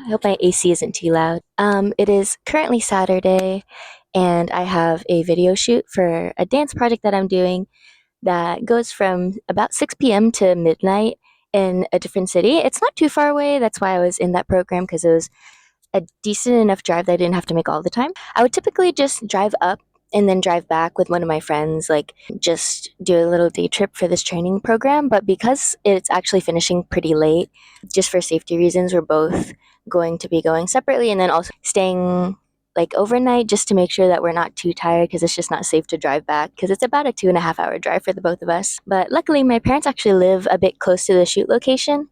I hope my AC isn't too loud. It is currently Saturday, and I have a video shoot for a dance project that I'm doing that goes from about 6 p.m. to midnight in a different city. It's not too far away. That's why I was in that program because it was a decent enough drive that I didn't have to make all the time. I would typically just drive up and then drive back with one of my friends, like just do a little day trip for this training program. But because it's actually finishing pretty late, just for safety reasons, we're both going to be going separately and then also staying like overnight just to make sure that we're not too tired because it's just not safe to drive back because it's about a 2.5 hour drive for the both of us. But luckily, my parents actually live a bit close to the shoot location,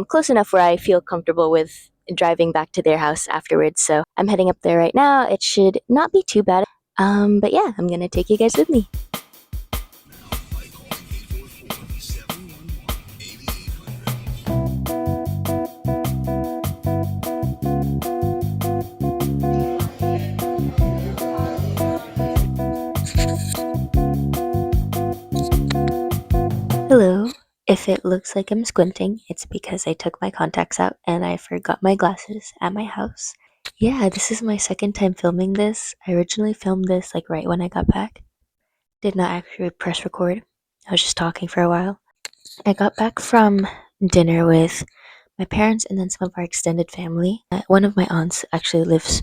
close enough where I feel comfortable with driving back to their house afterwards. So I'm heading up there right now. It should not be too bad. But yeah, I'm gonna take you guys with me. Hello. If it looks like I'm squinting, it's because I took my contacts out and I forgot my glasses at my house. Yeah, this is my second time filming this. I originally filmed this like right when I got back. Did not actually press record. I was just talking for a while. I got back from dinner with my parents and then some of our extended family. One of my aunts actually lives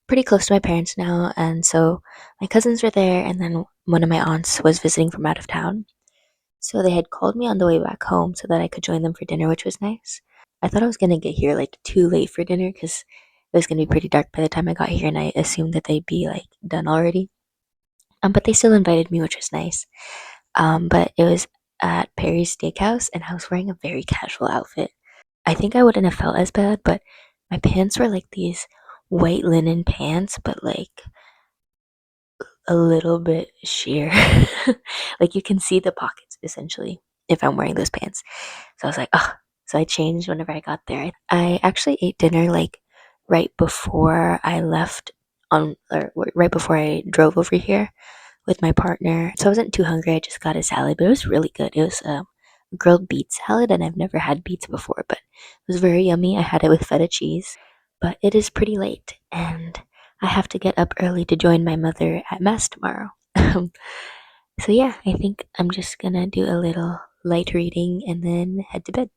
pretty close to my parents now, and so my cousins were there, and then one of my aunts was visiting from out of town. So they had called me on the way back home so that I could join them for dinner, which was nice. I thought I was gonna get here like too late for dinner because it was gonna be pretty dark by the time I got here, and I assumed that they'd be like done already. But they still invited me, which was nice. But it was at Perry's Steakhouse, and I was wearing a very casual outfit. I think I wouldn't have felt as bad, but my pants were like these white linen pants, but like a little bit sheer. Like you can see the pockets essentially if I'm wearing those pants. So I was like, oh. So I changed whenever I got there. I actually ate dinner like right before I left or right before I drove over here with my partner. So I wasn't too hungry. I just got a salad, but it was really good. It was a grilled beet salad, and I've never had beets before, but it was very yummy. I had it with feta cheese. But it is pretty late, and I have to get up early to join my mother at mass tomorrow. So yeah, I think I'm just gonna do a little light reading and then head to bed.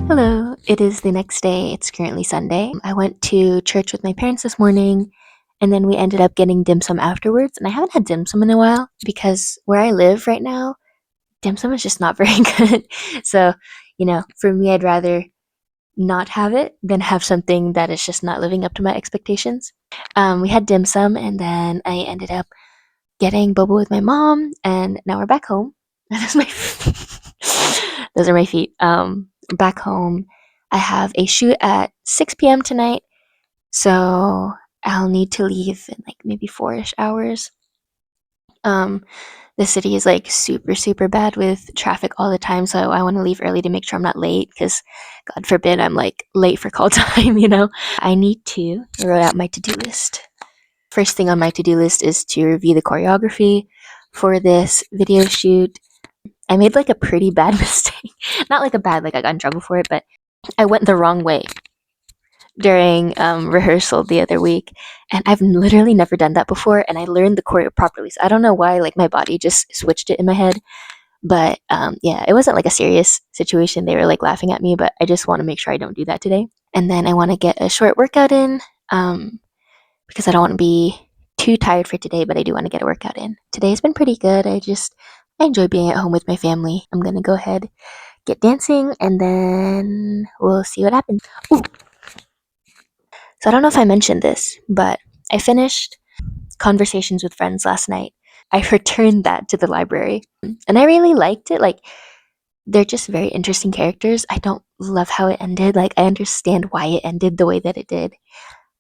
Hello, it is the next day. It's currently Sunday. I went to church with my parents this morning, and then we ended up getting dim sum afterwards. And I haven't had dim sum in a while because where I live right now, dim sum is just not very good. So, for me, I'd rather not have it than have something that is just not living up to my expectations. We had dim sum, and then I ended up getting boba with my mom, and now we're back home. That's my those are my feet. Back home, I have a shoot at 6 p.m. tonight, so I'll need to leave in like maybe 4ish hours. Um, the city is like super, super bad with traffic all the time, so I want to leave early to make sure I'm not late because, God forbid, I'm like late for call time. I need to write out my to do list. First thing on my to do list is to review the choreography for this video shoot. I made like a pretty bad mistake. Not like a bad, like I got in trouble for it, but I went the wrong way during rehearsal the other week, and I've literally never done that before, and I learned the choreo properly. So I don't know why, like my body just switched it in my head, but yeah, it wasn't like a serious situation. They were like laughing at me, but I just want to make sure I don't do that today. And then I want to get a short workout in because I don't want to be too tired for today, but I do want to get a workout in. Today has been pretty good. I enjoy being at home with my family. I'm gonna go ahead, get dancing, and then we'll see what happens. Ooh. So I don't know if I mentioned this, but I finished Conversations with Friends last night. I returned that to the library, and I really liked it. Like they're just very interesting characters. I don't love how it ended. Like, I understand why it ended the way that it did.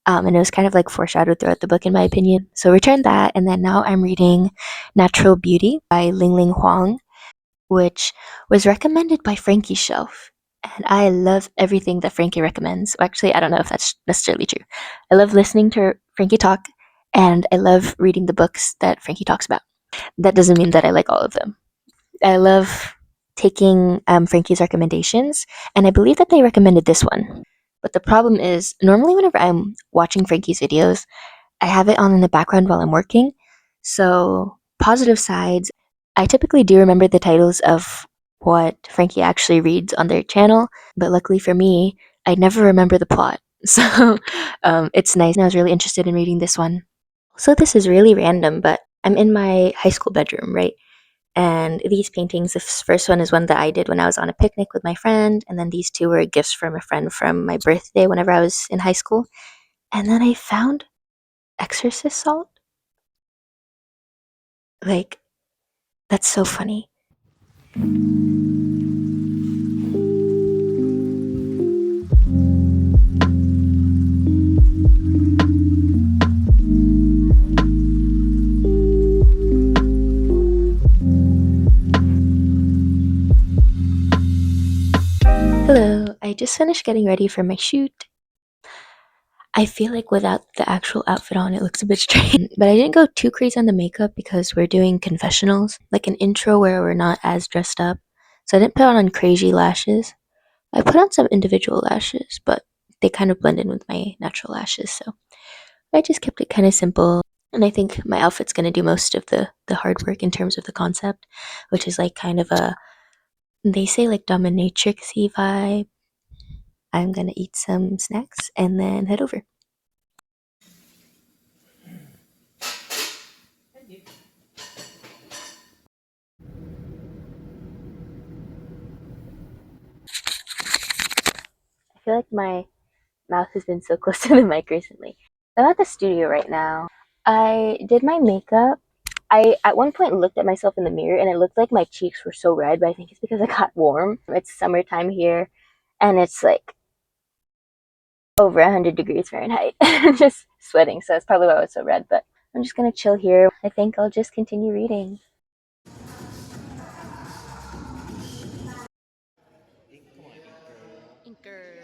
And it was kind of like foreshadowed throughout the book, in my opinion. So returned that, and then now I'm reading Natural Beauty by Ling Ling Huang, which was recommended by Frankie's Shelf. And I love everything that Frankie recommends. Actually, I don't know if that's necessarily true. I love listening to Frankie talk, and I love reading the books that Frankie talks about. That doesn't mean that I like all of them. I love taking Frankie's recommendations, and I believe that they recommended this one. But the problem is, normally whenever I'm watching Frankie's videos, I have it on in the background while I'm working. So, positive sides, I typically do remember the titles of what Frankie actually reads on their channel, but luckily for me, I never remember the plot. So, it's nice. And I was really interested in reading this one. So, this is really random, but I'm in my high school bedroom, right? And these paintings, this first one is one that I did when I was on a picnic with my friend, and then these two were gifts from a friend from my birthday whenever I was in high school. And then I found exorcist salt. Like, that's so funny. Hello, I just finished getting ready for my shoot. I feel like without the actual outfit on, it looks a bit strange. But I didn't go too crazy on the makeup because we're doing confessionals, like an intro where we're not as dressed up. So I didn't put on crazy lashes. I put on some individual lashes, but they kind of blend in with my natural lashes. So I just kept it kind of simple. And I think my outfit's going to do most of the hard work in terms of the concept, which is like kind of a, they say like dominatrixy vibe. I'm going to eat some snacks and then head over. I feel like my mouth has been so close to the mic recently. I'm at the studio right now. I did my makeup. I at one point looked at myself in the mirror and it looked like my cheeks were so red, but I think it's because I got warm. It's summertime here and it's like over 100 degrees Fahrenheit. I'm just sweating, so that's probably why I was so red. But I'm just gonna chill here. I think I'll just continue reading. Inker.